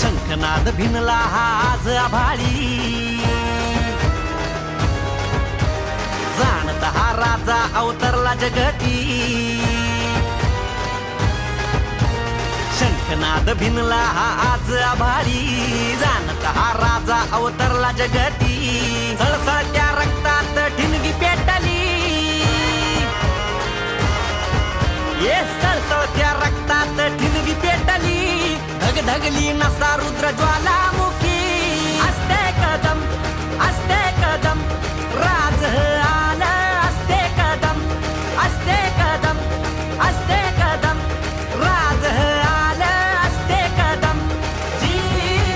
शंखनाद भिनला हा आज आभाळी, जाणता हा राजा अवतरला जगती. शंखनाद भिनला हा आज आभाळी, जाणता हा राजा अवतरला जगती. सळसळत्या रक्तात ठिणगी पेटली, ये सळसळत्या रक्तात ठिणगी पेटली. धगधगली नसा रुद्र ज्वालामुखी, असते कदम असते कदम राज आला. असते कदम असते कदम असते कदम राज आला. असते कदम जी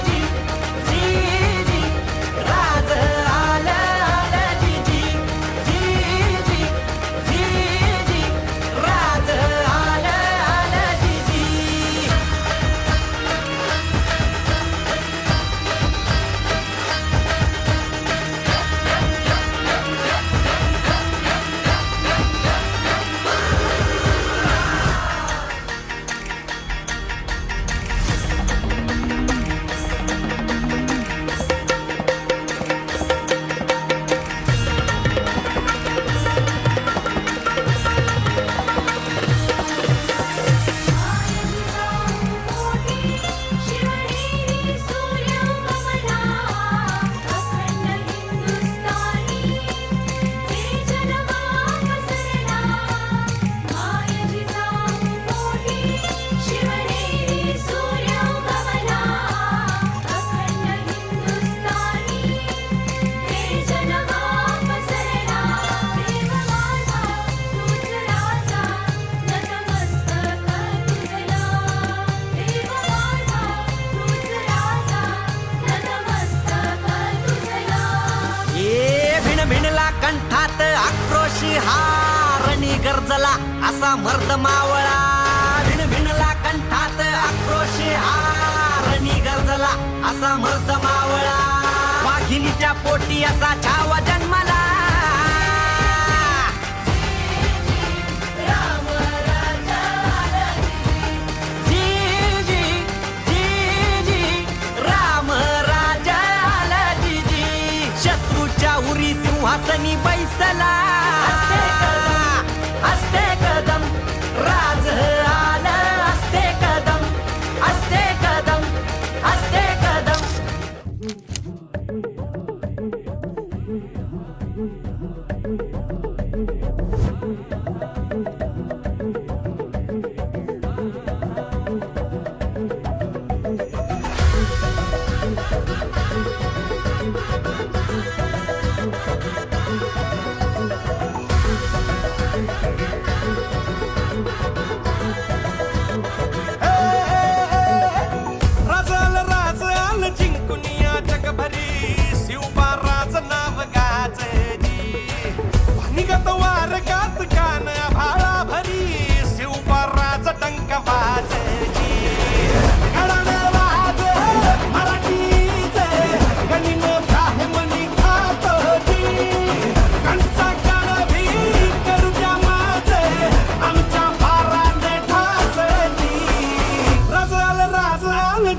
जी जी जी राज आला. आला जी जी जी जी जी जी राज आला. आला जी जी. भिनला कंठात आक्रोशी हारणी गरजला असा मर्द मावळा. भिनला कंठात आक्रोशी हारणी गरजला असा मर्द मावळा. वाघिणीच्या पोटी असा छावा जन्मला. जी जी जी जी राम राजा आला जी जी. शत्रूच्या उरी सिंहासनी बैसला. असते कदम राज आला. असते कदम असते कदम असते कदम.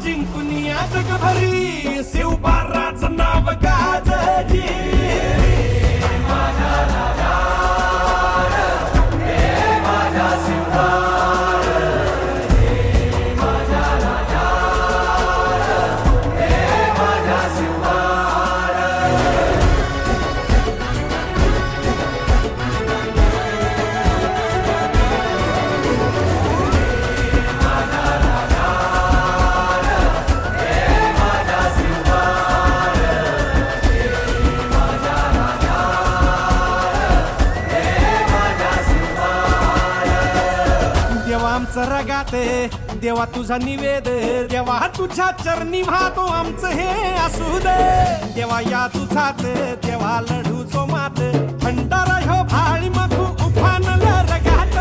जिंकुनिया जगभरी शिवबाराचं नाव गाजली. आमचं रगाते देवा तुझा निवेद, देवा तुझ्या चरणी वाहतो आमचं हे असू दे. देवा या तुझात देवा लढूचो मात, भंडारा ह्यो भाळी मखू उफानला रगात.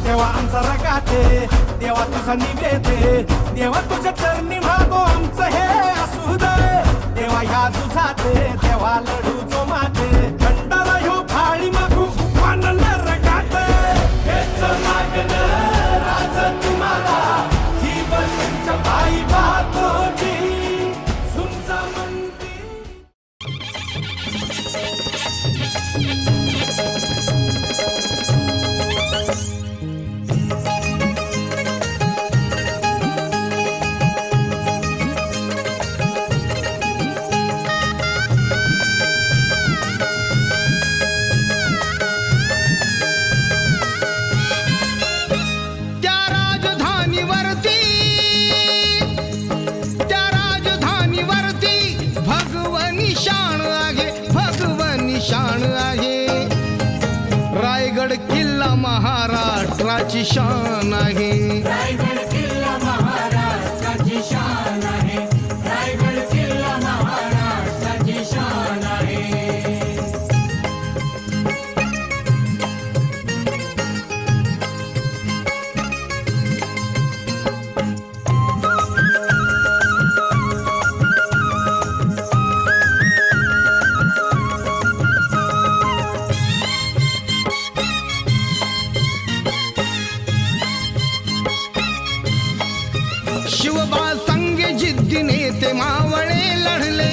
देवा आमचा रगाते देवा तुझा निवेद, देवा तुझ्या चरणी वाहतो आमचं हे असू दे. देवा या तुझात देवा लढूचो मात, भंडारा ह्यो भाळी मखू उफानला रगात. हेच मागणं तुम्हाला जीवन तुमच्या पायी वाहतो. महाराष्ट्राची शान आहे. रायगड किल्ला महाराष्ट्राची शान आहे. रायगड किल्ला महाराष्ट्राची शान आहे. शिवबा संगे जिद्दीने ते मावळे लढले,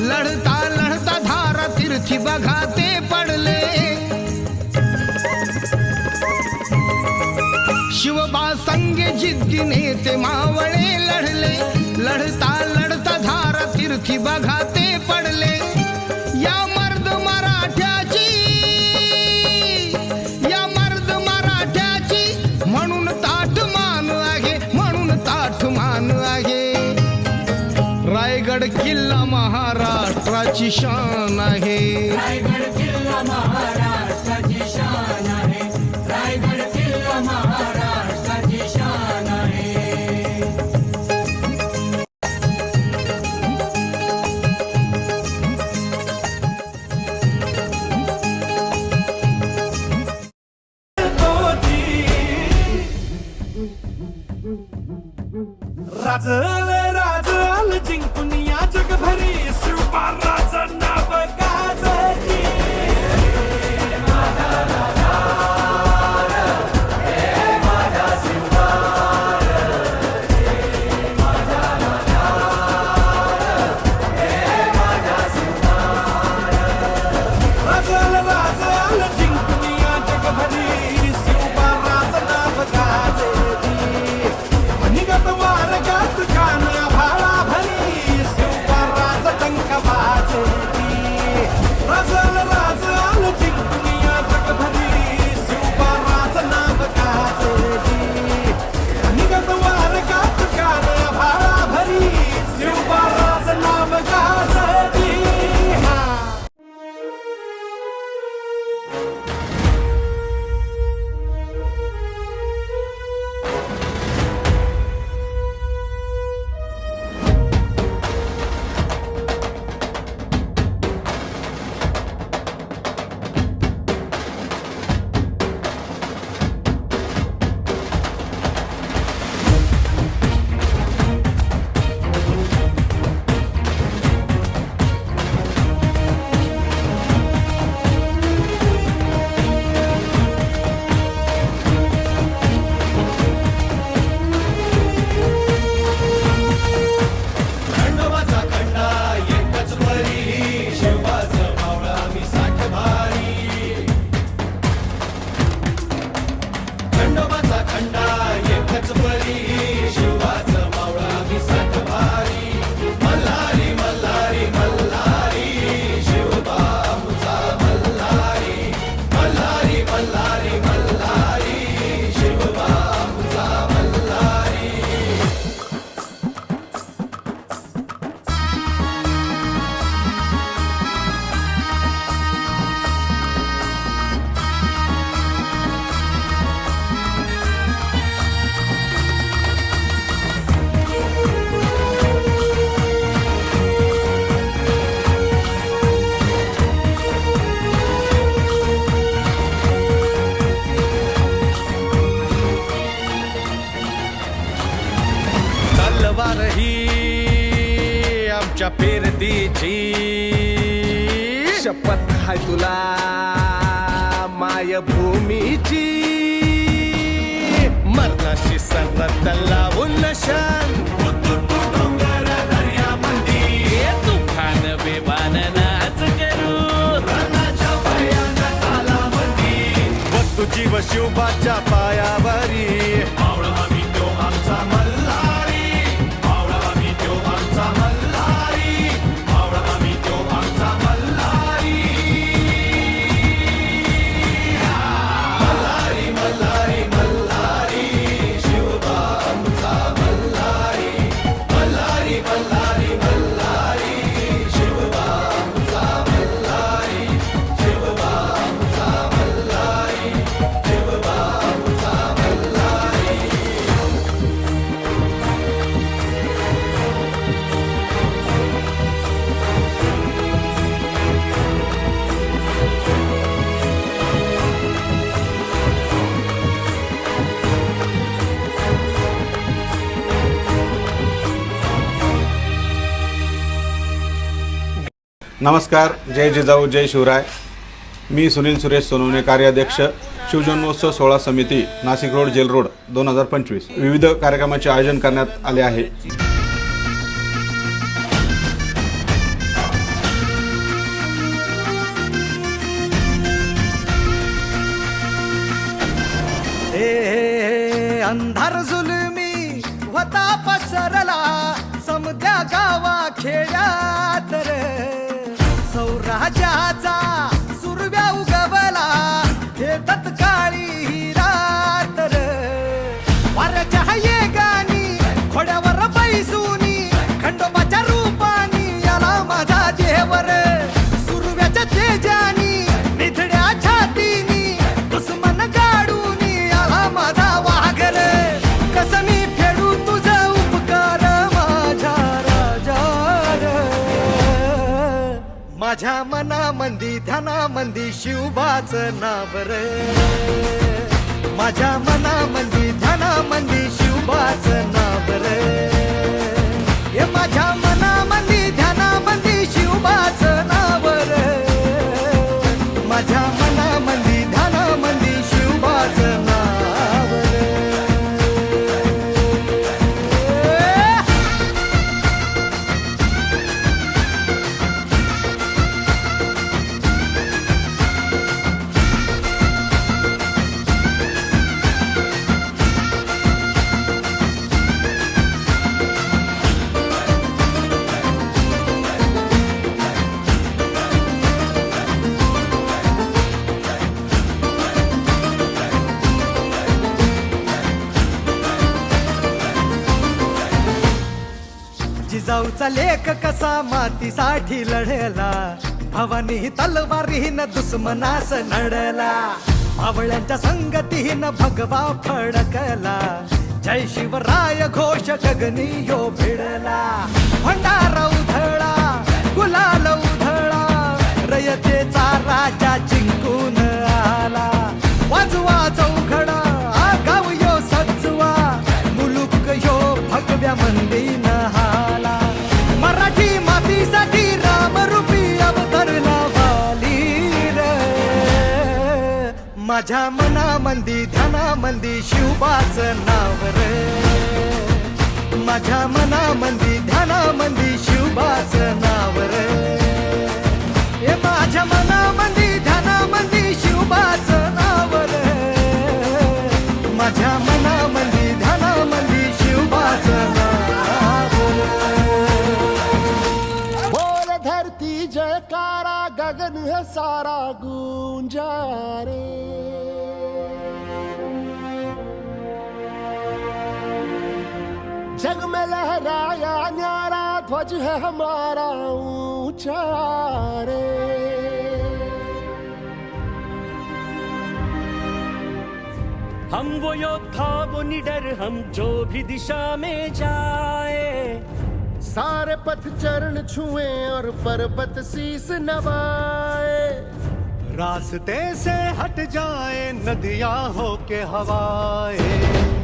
लढता लढता धारा तीर्थी बघा ते पडले. शिवबा संगे जिद्दीने ते मावळे लढले, लढता लढता धारा तीर्थी बघा ते पडले. या मर्द मराठ्याची, या मर्द मराठ्याची म्हणून ताठ मान आहे, म्हणून ताठ मान आहे. रायगड किल्ला महाराष्ट्राची शान आहे. रायगड किल्ला महाराष्ट्राची शान आहे. रायगड किल्ला महाराष्ट्राची शान आहे. राजल राजल जिंकून या जगभरी शिवबाराचं नाव गाजली. राजल राजल जिंकून या जगभरी शिवबाराचं नाव गाजली. निगत वारगात कान भाळा भरी शिवबाराचं डंक वाजली. राजल राजल जिंकून या जगभरी शिवबाराचं नाव गाजली. निगत वारगात कान भाळा भरी शिवबाराचं नाव गाजली. खंडोबाचा खंडा एकच परी, शिवबाचं मावळा मी साठ भारी. खंडोबाचा खंडा एकच परी, शिवबाचं मावळा मी साठ भारी. मल्हारी मल्हारी मल्हारी, शिवबा आमचा मल्हारी. मल्हारी मल्हारी मल्हारी, शिवबा आमचा मल्हारी. तलवार ही आमच्या पेरतीची, शपथ हाय तुला मायभूमीची. मरणाशी सरत लावून नशान डोंगर दर्यामंदी, तुफान बेबान नाच करू रणाच्या भयानक तालामंदी. वस्तू जीव शिवबाच्या पायावरी, मावळा आम्ही तो आमचा मल्हारी. मावळा आम्ही तो आमचा मल्हारी. मावळा आम्ही तो आमचा मल्हारी. मल्हारी मल्हारी मल्हारी, शिवबा आमचा मल्हारी. मल्हारी मल्हारी मल्हारी, शिवबा आमचा मल्हारी. शिवबा आमचा मल्हारी. शिवबा आमचा मल्हारी. नमस्कार, जय जिजाऊ जय शिवराय. मी सुनील सुरेश सोनवणे, कार्याध्यक्ष शिवजन्मोत्सव सोहळा समिती, नाशिक रोड, जेल रोड 2025. विविध कार्यक्रमाचे आयोजन करण्यात आले आहे. अंधार जुलमी होता पसरला समद्या गावा खेड्यात रे, सौराज्याचा सुरव्या उगवला हे तत्काळी रात रे. वाऱ्याच्या येगानी खोड्यावर बैसूनी खंडोबाच्या रूपानी याला माझा देवर, सुरव्याच्या तेजानी निधड्या छातीनी दुश्मन गाडून याला माझा वाघर. कसं मी फेडू तुझा उपकार माझ्या राजा रे. माझ्या मनामंदी ध्यानामंदी शिवबाचं नाव रे, माझ्या मनामंदी ध्यानामंदी शिवबाचं नाव रे. हे माझ्या मनामंदी ध्यानामंदी शिवबाचं नाव रे, माझ्या मनामंदी ध्यानामंदी शिवबाचं नाव रे. जिजाऊचा लेख कसा मातीसाठी लढला, भवानी तलवारीन दुश्मनास नडला. भावळ्यांच्या संगतीन भगवा फडकला, जय शिवराय घोष गगनी यो भिडला. भंडारा उधळा गुलाल उधळा, रयतेचा राजा जिंकून आला. वाजवा चौघडा गाव यो सजवा, मुलुक यो भगव्या मंदीन हाला. मराठी मातीसाठी रामरूपी अवतरला वाली रे. माझ्या मनामंदी ध्यानामंदी शिवबाचं नाव रे, माझ्या मनामंदी ध्यानामंदी शिवबाचं नाव रे. हे माझ्या मनामंदी ध्यानामंदी शिवबाचं नाव रे, माझ्या मनामंदी ध्यानामंदी शिवबाचं नाव रे. बोल धरती जयकारा, गगन है सारा गूंजा रे. जग में लहराया न्यारा ध्वज है हमारा ऊंचा रे. हम वो योद्धा वो निडर, हम जो भी दिशा में जाए. सारे पथ चरण छुए और पर्वत शीस नवाए. रास्ते से हट जाए नदियां हो के हवाए.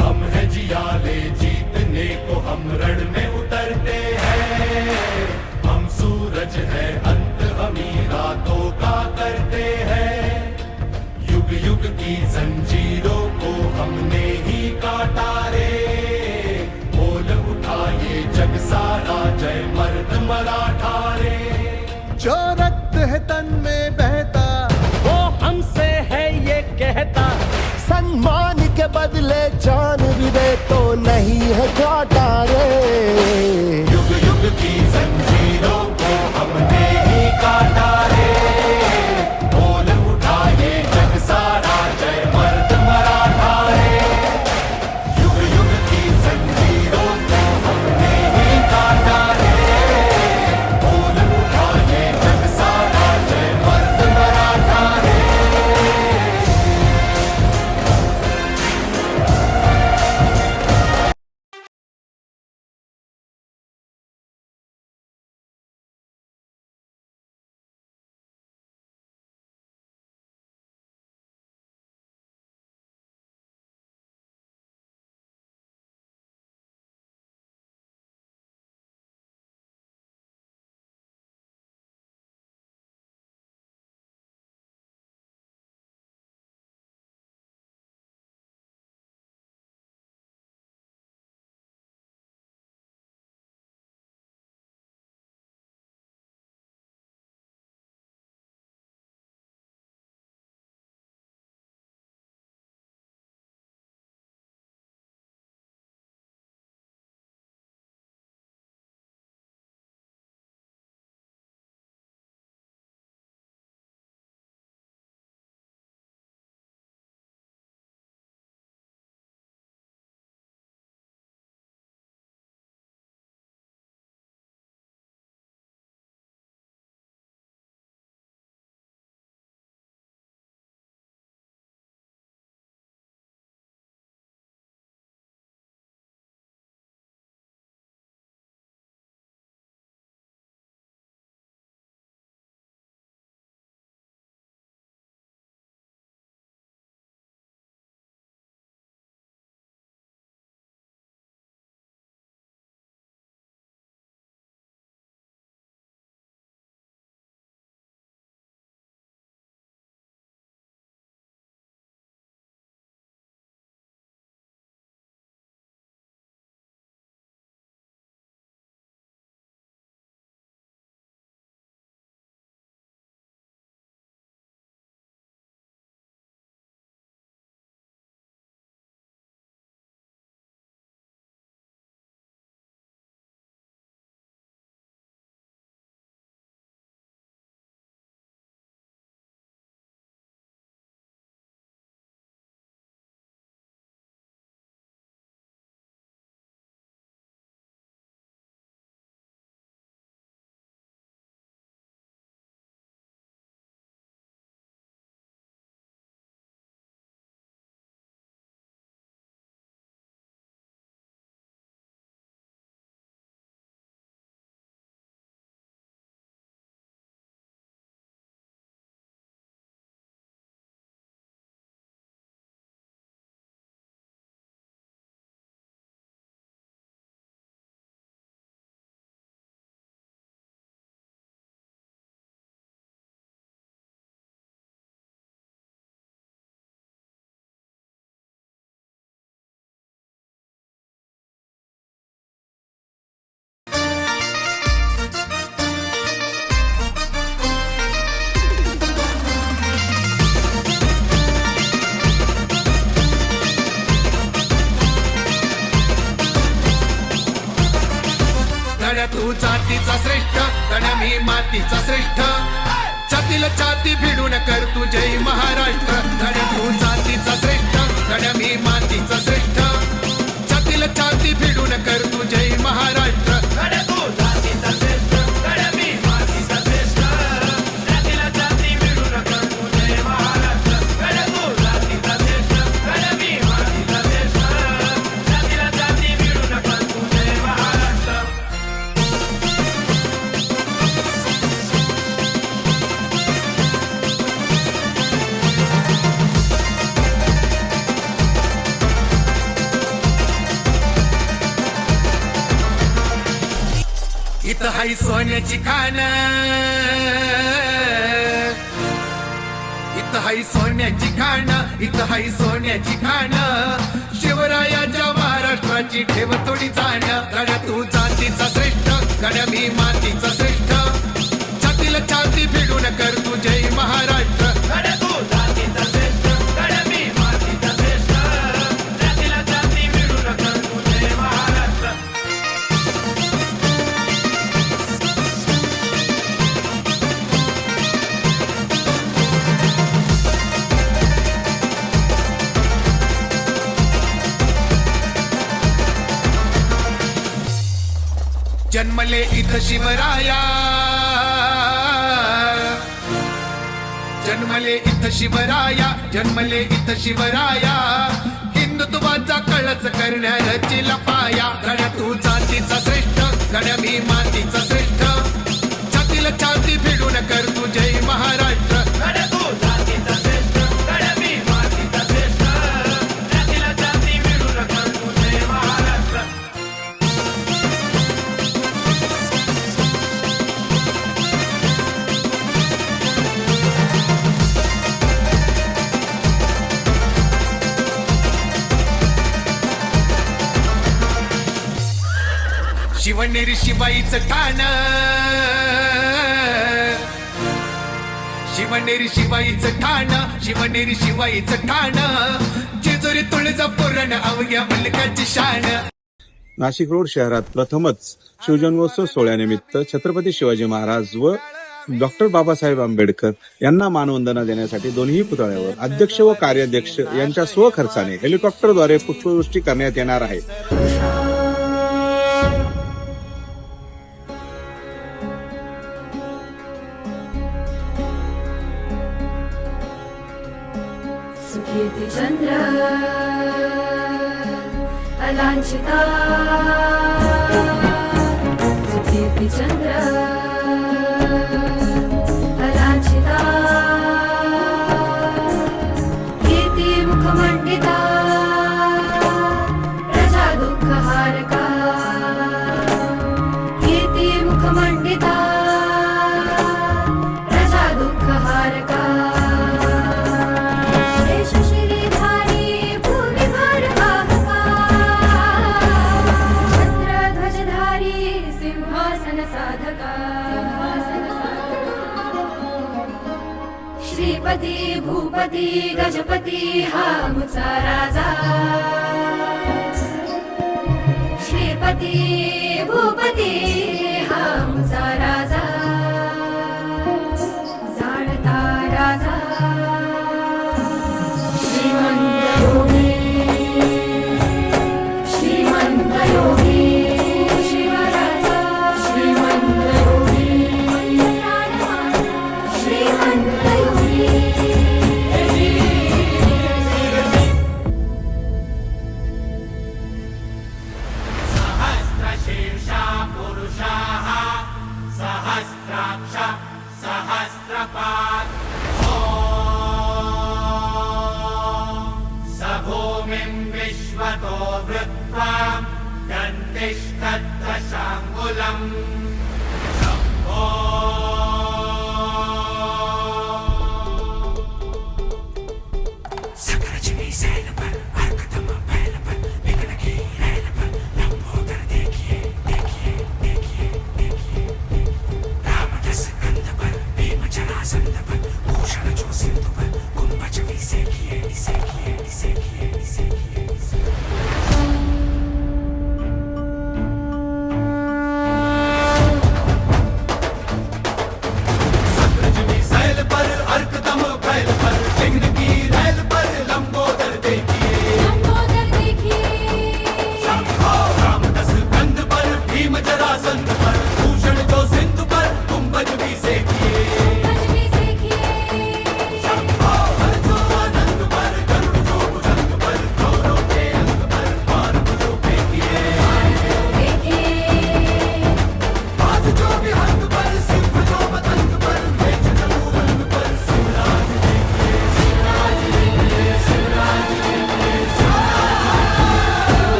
हम है जियाले जीतने को, हम रण में उतरते हैं. हम सूरज है अंत हमी रातों का करते हैं. युग युग की जंजीरों को हमने ही काटा रे. बोल उठा ये जग सारा, जय मर्द मराठा रे. जो रक्त है तन में बहता, वो हमसे है ये कहता. सम्मान के बदले जान भी दे तो नहीं है घाटा रे. युग युग की जंजीरों को हमने ही काटा गड्या तू जातीचा श्रेष्ठ, गड्या मी मातीचा श्रेष्ठ. छातीला छाती भिडून कर तू जय महाराष्ट्र. गड्या तू जातीचा श्रेष्ठ, गड्या मी मातीचा श्रेष्ठ. छातीला छाती भिडून कर तू जय महाराष्ट्र. गड्या तू जातीचा श्रेष्ठ, गड्या मी मातीचा श्रेष्ठ. छातीला छाती भिडून कर तू जय महाराष्ट्र. गड्या तू जातीचा श्रेष्ठ, गड्या मी मातीचा श्रेष्ठ. छातीला छाती भिडून कर तू जय महाराष्ट्र. इथं हाय सोन्याची खाण, इथं हाय सोन्याची खाण, इथं हाय सोन्याची खाण. शिवरायाच्या महाराष्ट्राची ठेव थोडी जाण. गड्या तू जातीचा श्रेष्ठ, गड्या मी मातीचा श्रेष्ठ. छातीला छाती भिडून कर तू जय महाराष्ट्र. गड्या तू जातीचा श्रेष्ठ, गड्या मी मातीचा श्रेष्ठ. छातीला छाती भिडून कर तू जय महाराष्ट्र. जन्मले इथं शिवराया, जन्मले इथं शिवराया, जन्मले इथं शिवराया. हिंदुत्वाचा कळस करण्याची लपाया. गड्या तू जातीचा श्रेष्ठ, गड्या मी मातीचा श्रेष्ठ. छातीला छाती भिडून कर तू जय महाराष्ट्र. गड्या तू जातीचा श्रेष्ठ, गड्या मी मातीचा श्रेष्ठ. छातीला छाती भिडून कर तू जय महाराष्ट्र. शिवनेरी शिवाईचं ठाण, शिवनेरी शिवाईचं ठाण, शिवनेरी शिवाईचं ठाण. जेजुरी तुळजापूर अवघ्या मुलकाची शान. नाशिक रोड शहरात प्रथमच शिवजन्मोत्सव सोहळ्यानिमित्त छत्रपती शिवाजी महाराज व डॉक्टर बाबासाहेब आंबेडकर यांना मानवंदना देण्यासाठी दोन्ही पुतळ्यावर अध्यक्ष व कार्याध्यक्ष यांच्या स्वखर्चाने हेलिकॉप्टरद्वारे पुष्पवृष्टी करण्यात येणार आहे. चंद्र अलांछिता, सुकीर्ति चंद्र अलांछिता. कीर्ति मुखमंडिता, प्रजा दुःख हारका. कीर्ति मुखमंडिता, प्रजा दुःख हारका. श्रीपती भूपती गजपती हा मुचा राजा. श्रीपती भूपती हा मुचा राजा. जाणता राजा श्रीमंत योगी, श्रीमंत योगी. शिवराजा श्रीमंत योगी, श्रीमंत योगी. सहस्रशीर्षा पुरुषाः सहस्राक्ष सहस्रपात्. स भूमिं विश्वतो वृत्वा दन्तिष्ठद्दशाङ्गुलम्.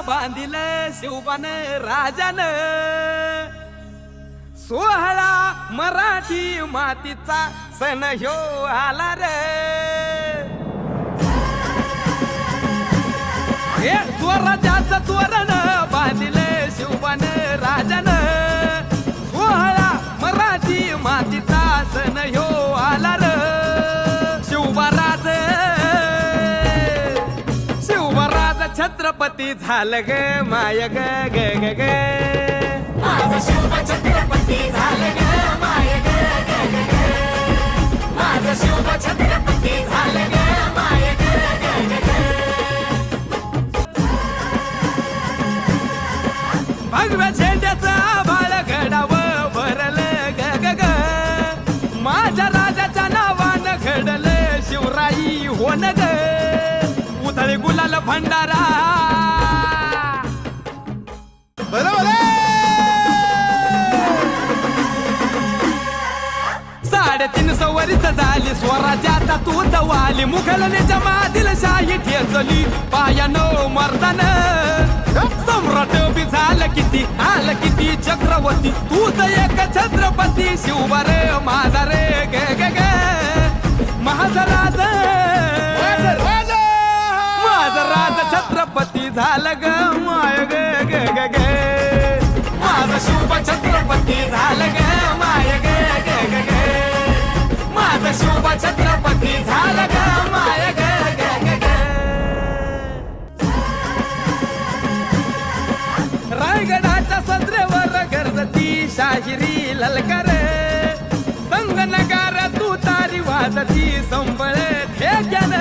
बांधिल शिवबान राजान, सोहळा मराठी मातीचा सण ह्यो आला रे. हे स्वराज्याचं तोरण बांधिल शिवबान राजान, सोहळा मराठी मातीचा सण ह्यो आला रे. शिवबाराज छत्रपती झालं ग माय ग ग ग ग. माझं शिव छत्रपती झालं ग माय ग ग ग ग. माझं शिव छत्रपती झालं ग माय ग ग ग ग. भगव्या झेंड्याचा बाळ घडावं भरलं ग ग ग. माझ्या राजाच्या नावानं घडलं शिवराई होन ग. उधळे गुलाल भंडारा बरोबर. 350 वर्ष झाली स्वराज्याचा तू जवाली. मुघलने जमातील शाही ठेचली पायानो मर्दान. सम्राट बी झालं किती आलं किती चक्रवर्ती, तूच एक छत्रपती शिवबा रे माझा रे ग ग ग. माझा राज राज छत्रपती झालं ग माय ग ग ग ग. माझं शिव छत्रपती झालं ग माय ग ग ग ग. माझं शिव छत्रपती झालं ग माय ग ग ग ग. रायगडाच्या सदरेवर गरजती शाहिरी ललकार, संगनगार तू तारी वाजती संबळ ठेक्यान.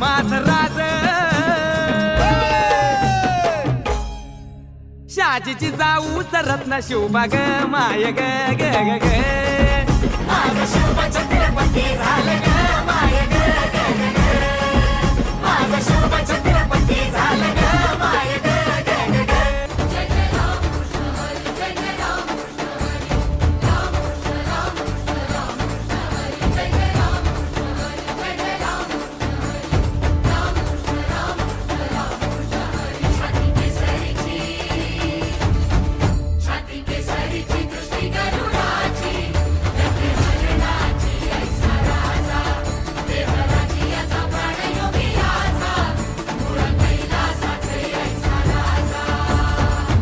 माझ राज शाजीची जाऊ रत्न शिवबा ग माय ग ग ग ग. माझं शिव छत्रपती झालं ग माय ग ग ग ग. माझं शिव छत्रपती झालं ग माय ग ग ग ग. जय जय राम कृष्ण हरी, जय जय राम कृष्ण हरी, राम कृष्ण राम कृष्ण राम कृष्ण हरी. जय जय राम कृष्ण हरी, जय जय राम कृष्ण हरी, राम कृष्ण राम कृष्ण राम कृष्ण हरी. छाती केसरीची दृष्टी गरुडाची, ऐसा राजा देवराची याचा प्राण योगी याचा. मूळ कैलासाचे ऐसा राजा,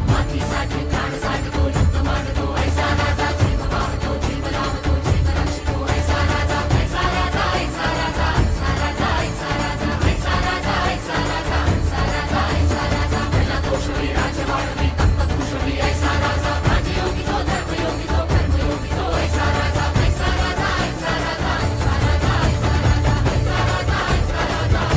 मातीसाठी प्राणसाठी तो युक्त मानतो. ऐसा राजा जीव वाहतो, जीव लावतो, जीव रक्षतो. ऐसा राजा, ऐसा राजा, ऐसा राजा, ऐसा राजा, ऐसा राजा, ऐसा राजा, ऐसा राजा, ऐसा राजा, ऐसा राजा. पहिला दोषवी राज वाढवी तत्पत कुशवी. ऐसा राजा राजयोगी तो धर्मयोगी तो कर्मयोगी तो. ऐसा राजा, ऐसा राजा, ऐसा राजा, ऐसा राजा, ऐसा राजा, ऐसा राजा, ऐसा राजा, ऐसा राजा.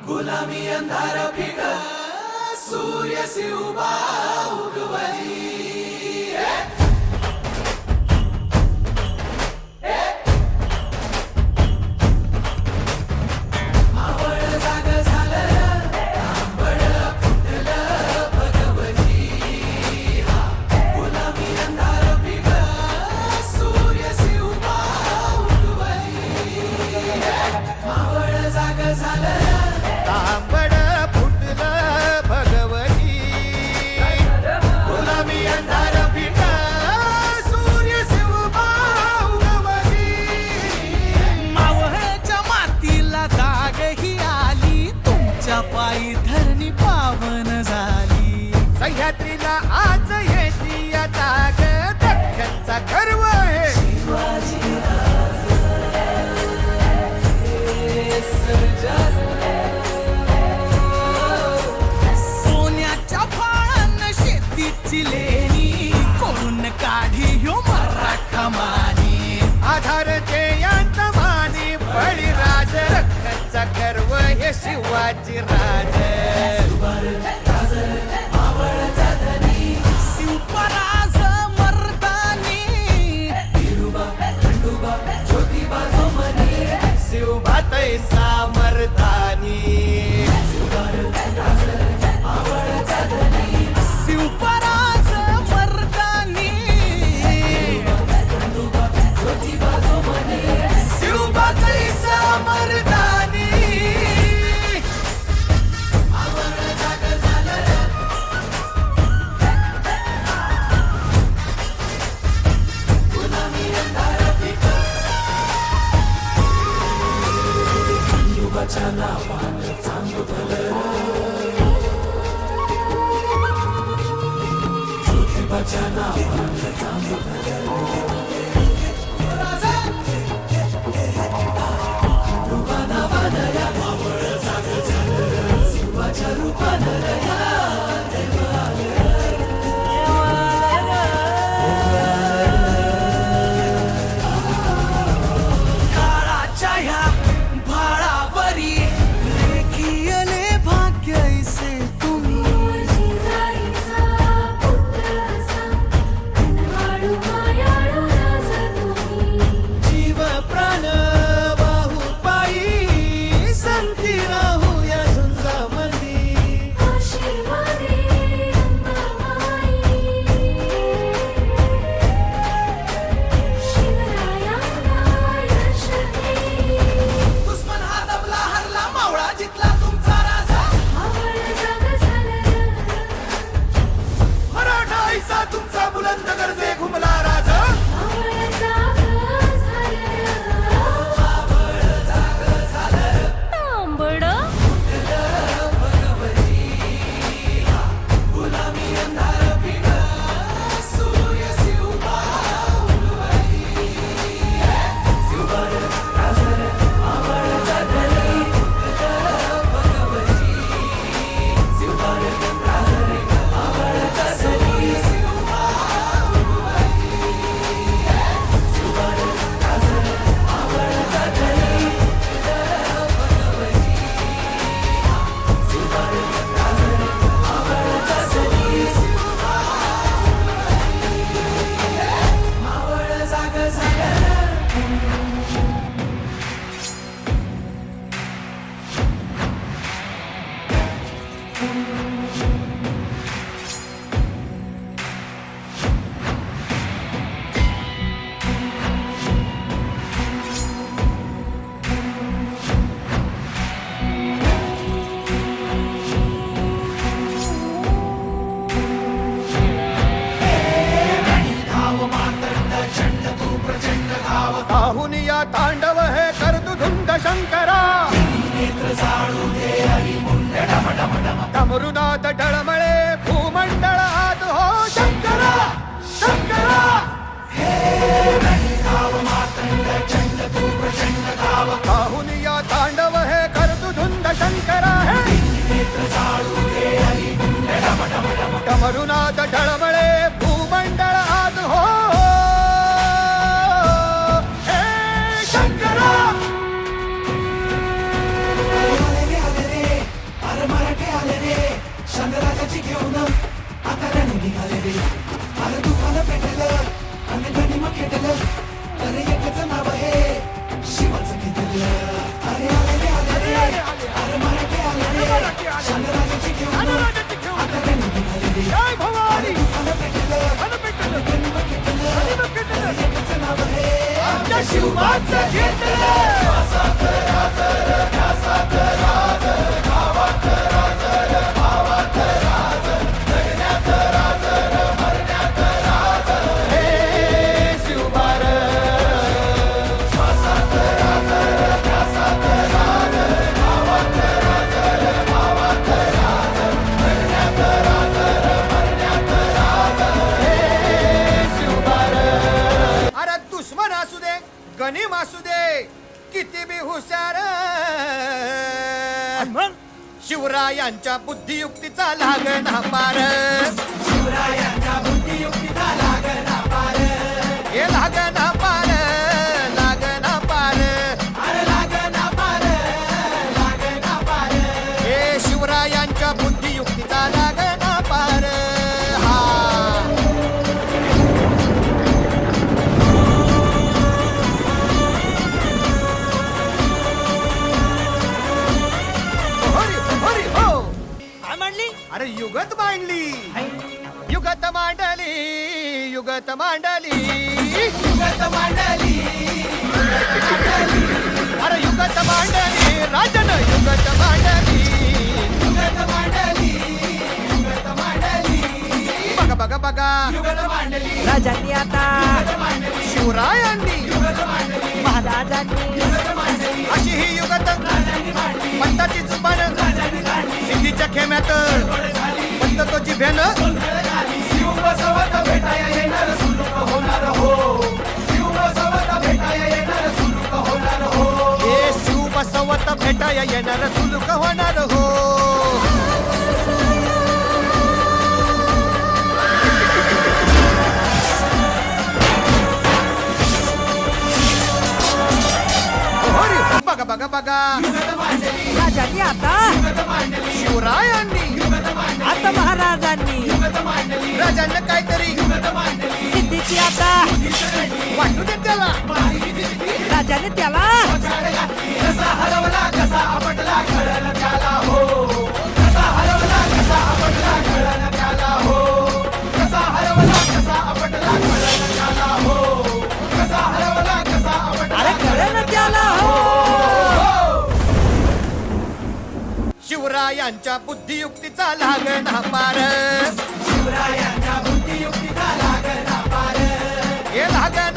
गुलामी अंधार फिट सूर्य शिवबा उगवली. मावळ जाग झालं, तांबड फुटलं भगवजी. गुलामी अंधार फिट सूर्य शिवबा उगवली. मावळ जाग झालं, तांबड फुटलं भगवती. गुलामी अंधार फिट सूर्य शिवबा उगवली. मावळच्या मातीला जाग ही आली, तुमच्या पायी धरणी पावन झाली. सह्याद्रीला आज येती या जाग, दख्खनचा गर्व आहे. सोन्याच्या फाळानं शेतीची लेणी, कोण काढी ह्यो मराठा मानी. आधार जयांत माने बळीराज, रख्खनचा गर्व हे शिवाजी राज. शिवपराज मर्दानी, काळाच्या ह्या भाळावरी रेखीयले भाग्य ऐसे तुम्ही जीव प्राण वाहू पायी संती राहू या झुंजामध्ये दुश्मन हा दबला हरला मावळा जितला तुमचा राजा मराठा ऐसा तुमचा बुलंद गरजे घुमला राजा या तांडव हे करतु धुंद शंकरा डमरुनाथ डळमळे भूमंडळ आत हो शंकरा शंकरा या तांडव हे करतु धुंद शंकरा हे डमरुनाथ डळमळे भूमंडळ आत हो शंकराची घेऊन आता रण निघाले रे अरे तुफान पेटलं आणि गणिम खेटलं अरे एकच नाव आहे शिवाचं घेतलं अरे आले रे अरे मराठे आले रे शंकराची घेऊन आता रण निघाले रे अरे तुफान पेटलं आणि गणिम खेटलं अरे एकच नाव आहे आमच्या शिवाचं घेतलं गणिम असू दे किती बी हुशार शिवरायांच्या बुद्धियुक्तीचा लागना पार शिवरायांच्या बुद्धियुक्तीचा लागना पार हे लागना पार लागना पार अरे लागना पार लागना पार हे शिवरायांच्या बुद्धियुक्तीचा लागना पार अरे युगत मांडली युगत मांडली युगत मांडली युगत मांडली अरे युगत मांडली राजन युगत मांडली युगत मांडली युगत मांडली बघा बघा बघा युगत मांडली राजांनी आता शिवरायांनी युगत मांडली महाराजांनी युगत मांडली अशी ही युगत राजांनी मांडली पंताची जुबान राजांनी काढली सिद्धीच्या खेम्यात पंत तो जिभेनं शिव बसवत भेटाया येणार सुलूक होणार हो शिव बसवत भेटाया येणार सुलूक होणार हो हे शिव बसवत भेटाया येणार सुलूक होणार हो राजांनी आता शिवरायांनी आता महाराजांनी राजांना काहीतरी सिद्धीची आता वाटू दे त्याला राजाने त्याला कसा हरवला कसा आपटला कळलं त्याला हो कसा हरवला कसा आपटला कळलं त्याला हो कसा हरवला कसा आपटला कळलं त्याला हो कसा हरवला कसा आपटला अरे कळलं त्याला हो शिवरायांच्या बुद्धियुक्तीचा लागणा पार शिवरायांच्या बुद्धियुक्तीचा लागला पार हे लागण